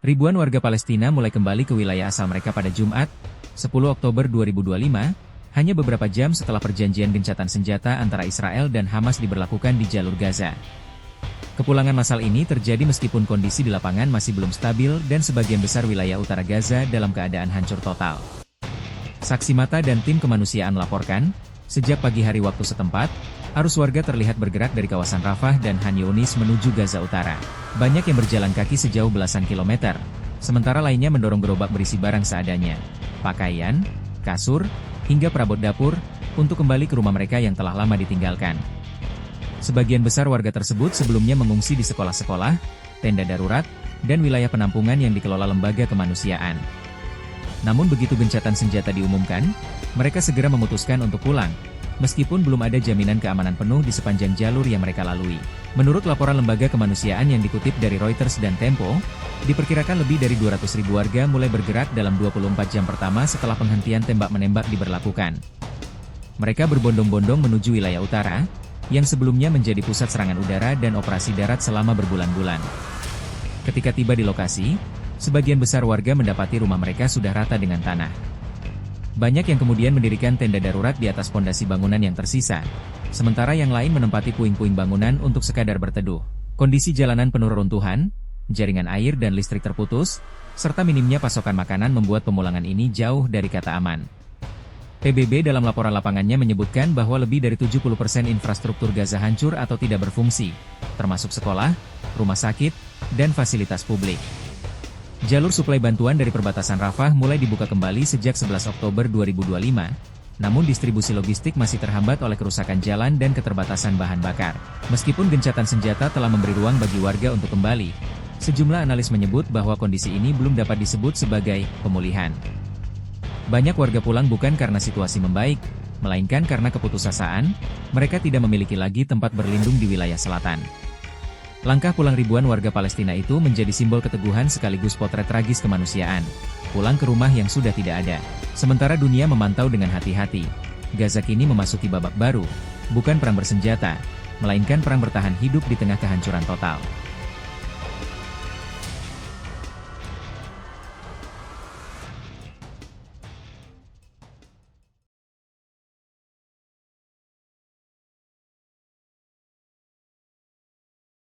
Ribuan warga Palestina mulai kembali ke wilayah asal mereka pada Jumat, 10 Oktober 2025, hanya beberapa jam setelah perjanjian gencatan senjata antara Israel dan Hamas diberlakukan di jalur Gaza. Kepulangan massal ini terjadi meskipun kondisi di lapangan masih belum stabil dan sebagian besar wilayah utara Gaza dalam keadaan hancur total. Saksi mata dan tim kemanusiaan melaporkan, sejak pagi hari waktu setempat, arus warga terlihat bergerak dari kawasan Rafah dan Han Yunis menuju Gaza Utara. Banyak yang berjalan kaki sejauh belasan kilometer, sementara lainnya mendorong gerobak berisi barang seadanya, pakaian, kasur, hingga perabot dapur, untuk kembali ke rumah mereka yang telah lama ditinggalkan. Sebagian besar warga tersebut sebelumnya mengungsi di sekolah-sekolah, tenda darurat, dan wilayah penampungan yang dikelola lembaga kemanusiaan. Namun begitu gencatan senjata diumumkan, mereka segera memutuskan untuk pulang, meskipun belum ada jaminan keamanan penuh di sepanjang jalur yang mereka lalui. Menurut laporan lembaga kemanusiaan yang dikutip dari Reuters dan Tempo, diperkirakan lebih dari 200.000 warga mulai bergerak dalam 24 jam pertama setelah penghentian tembak-menembak diberlakukan. Mereka berbondong-bondong menuju wilayah utara, yang sebelumnya menjadi pusat serangan udara dan operasi darat selama berbulan-bulan. Ketika tiba di lokasi, sebagian besar warga mendapati rumah mereka sudah rata dengan tanah. Banyak yang kemudian mendirikan tenda darurat di atas pondasi bangunan yang tersisa, sementara yang lain menempati puing-puing bangunan untuk sekadar berteduh. Kondisi jalanan penuh reruntuhan, jaringan air dan listrik terputus, serta minimnya pasokan makanan membuat pemulangan ini jauh dari kata aman. PBB dalam laporan lapangannya menyebutkan bahwa lebih dari 70% infrastruktur Gaza hancur atau tidak berfungsi, termasuk sekolah, rumah sakit, dan fasilitas publik. Jalur suplai bantuan dari perbatasan Rafah mulai dibuka kembali sejak 11 Oktober 2025, namun distribusi logistik masih terhambat oleh kerusakan jalan dan keterbatasan bahan bakar. Meskipun gencatan senjata telah memberi ruang bagi warga untuk kembali, sejumlah analis menyebut bahwa kondisi ini belum dapat disebut sebagai pemulihan. Banyak warga pulang bukan karena situasi membaik, melainkan karena keputusasaan, mereka tidak memiliki lagi tempat berlindung di wilayah selatan. Langkah pulang ribuan warga Palestina itu menjadi simbol keteguhan sekaligus potret tragis kemanusiaan. Pulang ke rumah yang sudah tidak ada. Sementara dunia memantau dengan hati-hati. Gaza kini memasuki babak baru, bukan perang bersenjata, melainkan perang bertahan hidup di tengah kehancuran total.